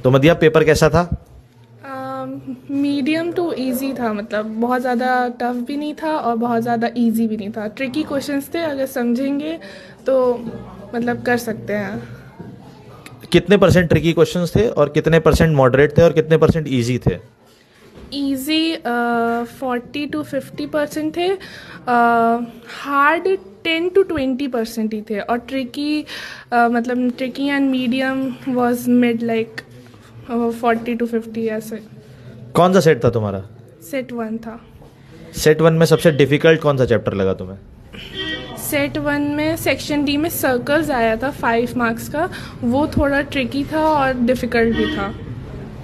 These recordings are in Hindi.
तो मदिया पेपर कैसा था? मीडियम टू इजी था, मतलब बहुत ज़्यादा टफ भी नहीं था और बहुत ज़्यादा इजी भी नहीं था। ट्रिकी क्वेश्चंस थे, अगर समझेंगे तो मतलब कर सकते हैं। कितने परसेंट ट्रिकी क्वेश्चंस थे और कितने परसेंट मॉडरेट थे और कितने परसेंट इजी थे? इजी 40 to 50% थे, हार्ड 10 to 20% ही थे, और ट्रिकी मतलब tricky and medium was mid, like 40 to 50 ऐसे। कौन सा सेट था तुम्हारा? सेट 1 था। सेट 1 में सबसे डिफिकल्ट कौन सा चैप्टर लगा तुम्हें? सेट 1 में सेक्शन डी में सर्कल्स आया था 5 मार्क्स का, वो थोड़ा ट्रिकी था और डिफ़िकल्ट भी था।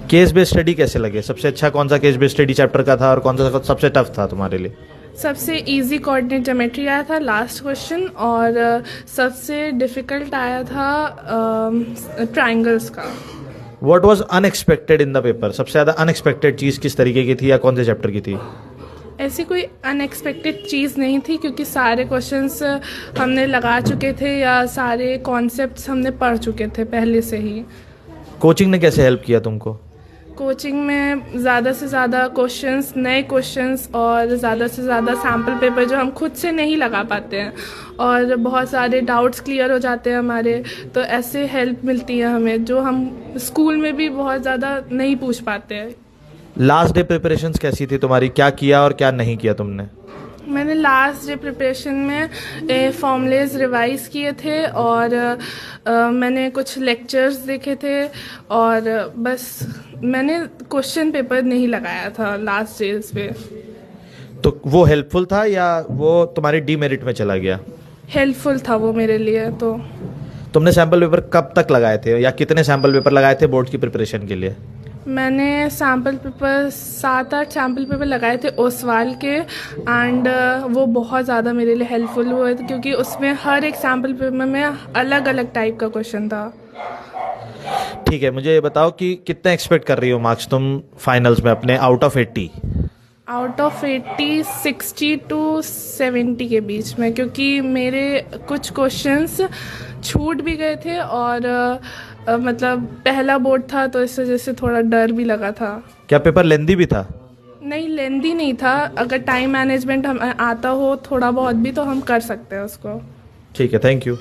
केस बेस्ड स्टडी कैसे लगे? सबसे अच्छा कौन सा केस बेस्ड स्टडी चैप्टर का था और कौन सा सबसे टफ था तुम्हारे लिए? सबसे इजी कोऑर्डिनेट ज्योमेट्री आया था लास्ट क्वेश्चन, और सबसे डिफ़िकल्ट आया था ट्राइंगल्स का। What was unexpected in the paper? सबसे ज़्यादा अनएक्सपेक्टेड चीज़ किस तरीके की थी या कौन से चैप्टर की थी? ऐसी कोई अनएक्सपेक्टेड चीज़ नहीं थी, क्योंकि सारे क्वेश्चंस हमने लगा चुके थे या सारे कॉन्सेप्ट्स हमने पढ़ चुके थे पहले से ही। कोचिंग ने कैसे हेल्प किया तुमको? कोचिंग में ज़्यादा से ज़्यादा क्वेश्चंस, नए क्वेश्चंस और ज़्यादा से ज़्यादा सैम्पल पेपर जो हम खुद से नहीं लगा पाते हैं, और बहुत सारे डाउट्स क्लियर हो जाते हैं हमारे, तो ऐसे हेल्प मिलती है हमें जो हम स्कूल में भी बहुत ज़्यादा नहीं पूछ पाते हैं। लास्ट डे प्रिपरेशंस कैसी थी तुम्हारी? क्या किया और क्या नहीं किया तुमने? मैंने लास्ट डे प्रिपरेशन में फॉर्मूलेज रिवाइज किए थे, और मैंने कुछ लेक्चर्स देखे थे, और बस मैंने क्वेश्चन पेपर नहीं लगाया था लास्ट डेज पे। तो वो हेल्पफुल था या वो तुम्हारी डीमेरिट में चला गया? हेल्पफुल था वो मेरे लिए। तो तुमने सैम्पल पेपर कब तक लगाए थे या कितने सैम्पल पेपर लगाए थे बोर्ड की प्रिपरेशन के लिए? मैंने सैम्पल पेपर 7-8 सैम्पल पेपर लगाए थे ओसवाल के, एंड वो बहुत ज़्यादा मेरे लिए हेल्पफुल हुए थे, क्योंकि उसमें हर एक सैम्पल पेपर में अलग अलग टाइप का क्वेश्चन था। ठीक है, मुझे ये बताओ कि कितने एक्सपेक्ट कर रही हो मार्क्स तुम फाइनल्स में अपने out of 80? Out of 80 60 to 70 के बीच में, क्योंकि मेरे कुछ क्वेश्चंस छूट भी गए थे, और मतलब पहला बोर्ड था तो इस वजह से थोड़ा डर भी लगा था। क्या पेपर लेंदी भी था? नहीं, लेंदी नहीं था। अगर टाइम मैनेजमेंट हम आता हो थोड़ा बहुत भी तो हम कर सकते हैं उसको। ठीक है, थैंक यू।